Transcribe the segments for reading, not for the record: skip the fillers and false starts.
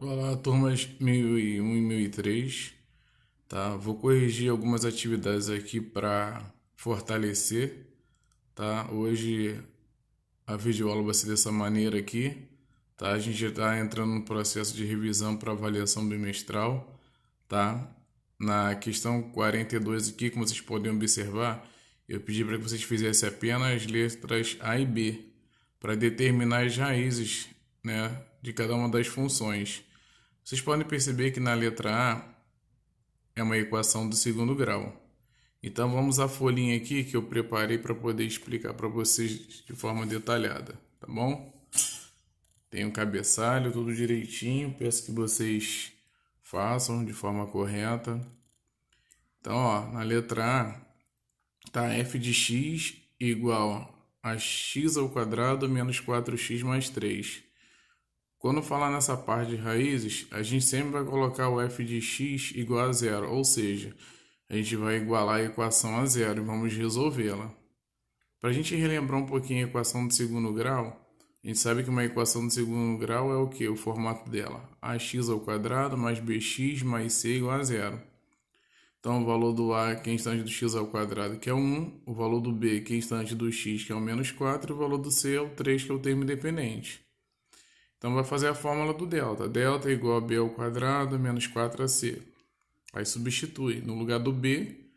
Olá, turmas 1001 e 1003, tá? Vou corrigir algumas atividades aqui para fortalecer, tá? Hoje a videoaula vai ser dessa maneira aqui, tá? A gente já está entrando no processo de revisão para avaliação bimestral, tá? Na questão 42 aqui, como vocês podem observar, eu pedi para que vocês fizessem apenas as letras A e B para determinar as raízes, né, de cada uma das funções. Vocês podem perceber que na letra A é uma equação do segundo grau. Então vamos à folhinha aqui que eu preparei para poder explicar para vocês de forma detalhada, tá bom? Tem um cabeçalho, tudo direitinho, peço que vocês façam de forma correta. Então, ó, na letra A tá f de x igual a x ao quadrado menos 4x mais 3. Quando falar nessa parte de raízes, a gente sempre vai colocar o f de x igual a zero, ou seja, a gente vai igualar a equação a zero e vamos resolvê-la. Para a gente relembrar um pouquinho a equação do segundo grau, a gente sabe que uma equação do segundo grau é o que? O formato dela, ax ao quadrado mais bx mais c igual a zero. Então, o valor do a, que é instante do x ao quadrado, que é 1, o valor do b, que é instante do x, que é o menos 4, e o valor do c é o 3, que é o termo independente. Então, vai fazer a fórmula do delta. Delta é igual a b ao quadrado menos 4ac. Aí substitui. No lugar do b,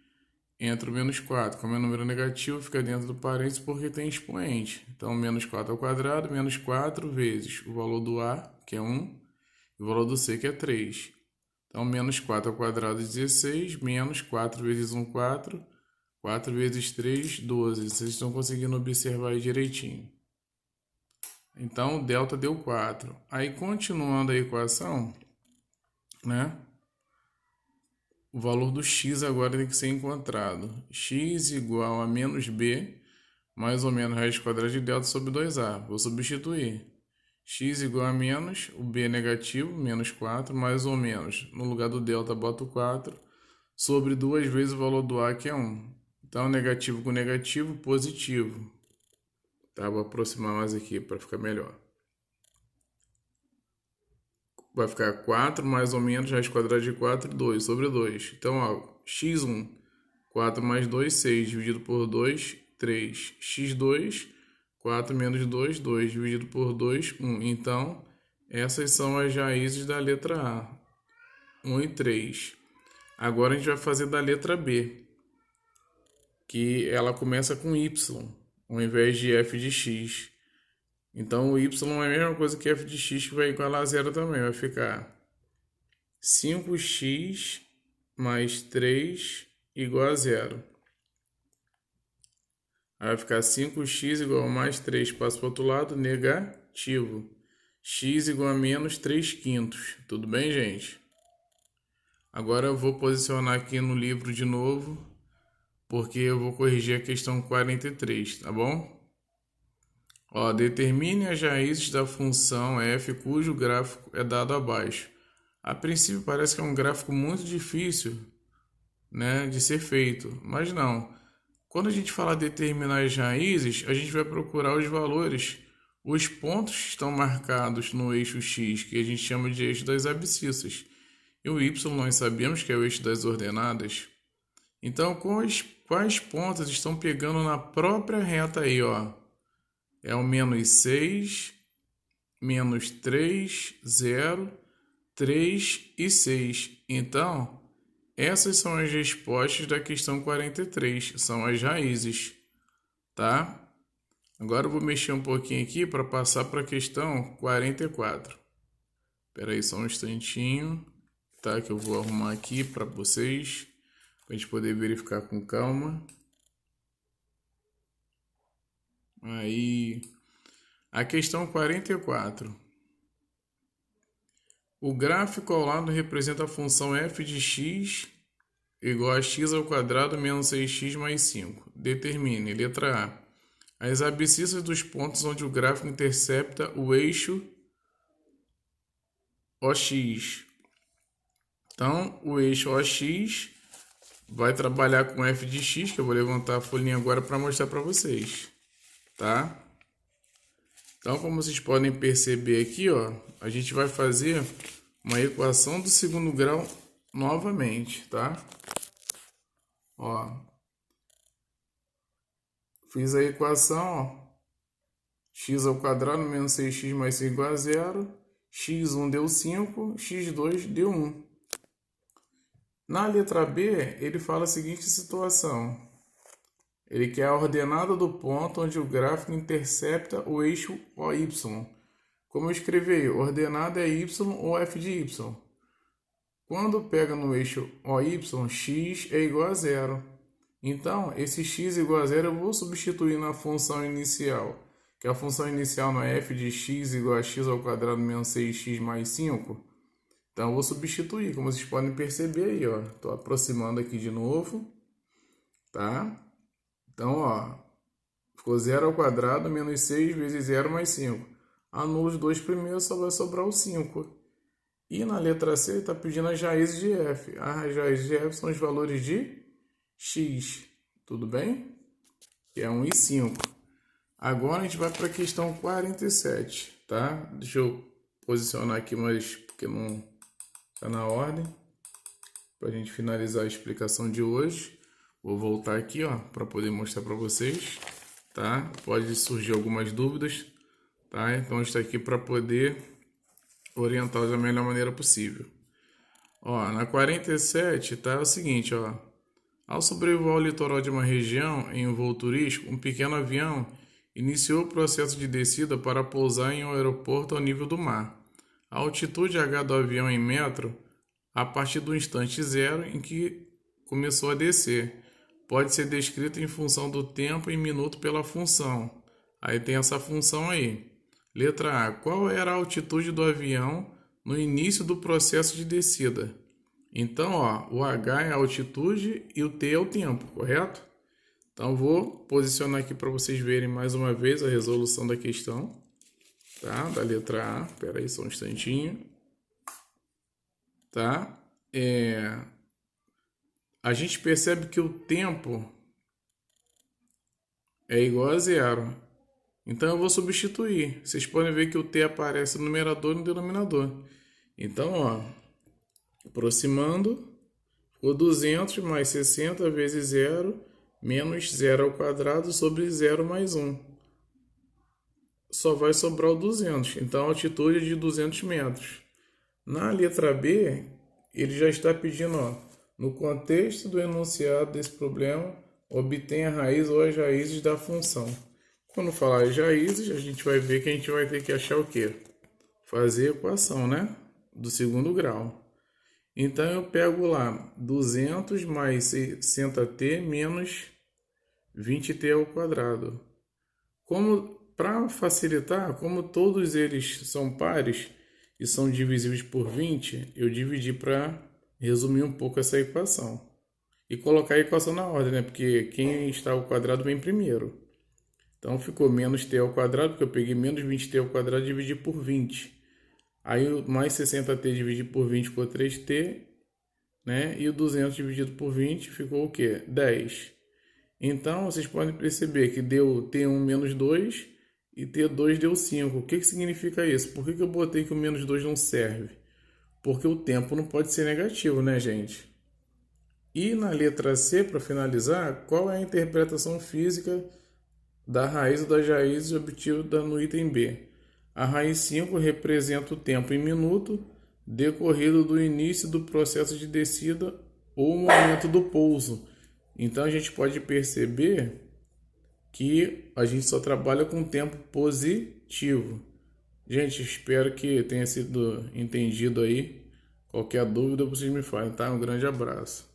entra o menos 4. Como é número negativo, fica dentro do parênteses porque tem expoente. Então, menos 4 ao quadrado, menos 4 vezes o valor do a, que é 1, e o valor do c, que é 3. Então, menos 4 ao quadrado, 16, menos 4 vezes 1, 4. 4 vezes 3, 12. Vocês estão conseguindo observar aí direitinho. Então, o delta deu 4. Aí, continuando a equação, né? O valor do x agora tem que ser encontrado. X igual a menos b, mais ou menos raiz quadrada de delta sobre 2a. Vou substituir. X igual a menos, o b é negativo, menos 4, mais ou menos. No lugar do delta, boto 4, sobre 2 vezes o valor do a, que é 1. Então, negativo com negativo, positivo. Tá? Vou aproximar mais aqui para ficar melhor. Vai ficar 4 mais ou menos raiz quadrada de 4, 2 sobre 2. Então, ó, x1, 4 mais 2, 6, dividido por 2, 3. x2, 4 menos 2, 2, dividido por 2, 1. Então, essas são as raízes da letra A, 1 e 3. Agora a gente vai fazer da letra B, que ela começa com y, ao invés de f de x. Então, o y é a mesma coisa que f de x, que vai igualar a zero também. Vai ficar 5x mais 3 igual a zero. Aí vai ficar 5x igual a mais 3. Passa para o outro lado, negativo. X igual a menos 3 quintos. Tudo bem, gente? Agora eu vou posicionar aqui no livro de novo, porque eu vou corrigir a questão 43, tá bom? Ó, determine as raízes da função f cujo gráfico é dado abaixo. A princípio parece que é um gráfico muito difícil, né, de ser feito, mas não. Quando a gente fala determinar as raízes, a gente vai procurar os valores. Os pontos estão marcados no eixo x, que a gente chama de eixo das abscissas. E o y nós sabemos que é o eixo das ordenadas. Então, quais pontos estão pegando na própria reta aí, ó? É o menos 6, menos 3, 0, 3 e 6. Então, essas são as respostas da questão 43, são as raízes, tá? Agora eu vou mexer um pouquinho aqui para passar para a questão 44. Espera aí só um instantinho, tá? Que eu vou arrumar aqui para vocês, para a gente poder verificar com calma. Aí, a questão 44. O gráfico ao lado representa a função f de x igual a x ao quadrado menos 6x mais 5. Determine, letra A, as abscissas dos pontos onde o gráfico intercepta o eixo OX. Então, o eixo OX vai trabalhar com f de x, que eu vou levantar a folhinha agora para mostrar para vocês, tá? Então, como vocês podem perceber aqui, ó, a gente vai fazer uma equação do segundo grau novamente, tá? Ó, fiz a equação, ó, x ao quadrado menos 6x mais 5 igual a zero, x1 deu 5, x2 deu 1. Na letra B, ele fala a seguinte situação. Ele quer a ordenada do ponto onde o gráfico intercepta o eixo OY. Como eu escrevi aí, ordenada é y ou f de y. Quando pega no eixo OY, x é igual a zero. Então, esse x igual a zero eu vou substituir na função inicial. Que a função inicial não é f de x igual a x ao quadrado menos 6x mais 5. Então, eu vou substituir, como vocês podem perceber aí, ó. Estou aproximando aqui de novo, tá? Então, ó, ficou 0 ao quadrado menos 6 vezes 0 mais 5. Anula os dois primeiros, só vai sobrar o 5. E na letra C, está pedindo as raízes de f. As raízes de f são os valores de x. Tudo bem? Que é 1 e 5. Agora a gente vai para a questão 47, tá? Deixa eu posicionar aqui, mas porque não está na ordem. Para a gente finalizar a explicação de hoje. Vou voltar aqui, ó, para poder mostrar para vocês, tá? Pode surgir algumas dúvidas, tá? Então está aqui para poder orientá-los da melhor maneira possível. Ó, na 47 tá o seguinte, ó. Ao sobrevoar o litoral de uma região em um voo turístico, um pequeno avião iniciou o processo de descida para pousar em um aeroporto ao nível do mar. A altitude H do avião em metro, a partir do instante zero em que começou a descer, pode ser descrita em função do tempo em minuto pela função. Aí tem essa função aí. Letra A. Qual era a altitude do avião no início do processo de descida? Então, ó, o H é a altitude e o T é o tempo, correto? Então, vou posicionar aqui para vocês verem mais uma vez a resolução da questão, tá? Da letra A. Espera aí só um instantinho. Tá? A gente percebe que o tempo é igual a zero. Então, eu vou substituir. Vocês podem ver que o T aparece no numerador e no denominador. Então, ó, aproximando, ficou 200 mais 60 vezes 0, menos 0 ao quadrado sobre 0 mais 1. Só vai sobrar o 200. Então, a altitude é de 200 metros. Na letra B, ele já está pedindo, ó, no contexto do enunciado desse problema, obtenha a raiz ou as raízes da função. Quando falar as raízes, a gente vai ver que a gente vai ter que achar o quê? Fazer a equação, né? Do segundo grau. Então, eu pego lá 200 mais 60t menos 20t ao quadrado. Para facilitar, como todos eles são pares e são divisíveis por 20, eu dividi para resumir um pouco essa equação. E colocar a equação na ordem, né? Porque quem está ao quadrado vem primeiro. Então, ficou menos t ao quadrado, porque eu peguei menos 20t ao quadrado e dividi por 20. Aí, mais 60t dividido por 20 ficou 3t, né? E o 200 dividido por 20 ficou o quê? 10. Então, vocês podem perceber que deu t1 menos 2 e t2 deu 5. O que significa isso? Por que eu botei que o menos 2 não serve? Porque o tempo não pode ser negativo, né, gente? E na letra C, para finalizar, qual é a interpretação física da raiz ou das raízes obtida no item B? A raiz 5 representa o tempo em minuto decorrido do início do processo de descida ou o momento do pouso. Então, a gente pode perceber que a gente só trabalha com tempo positivo. Gente, espero que tenha sido entendido aí. Qualquer dúvida, vocês me falem, tá? Um grande abraço.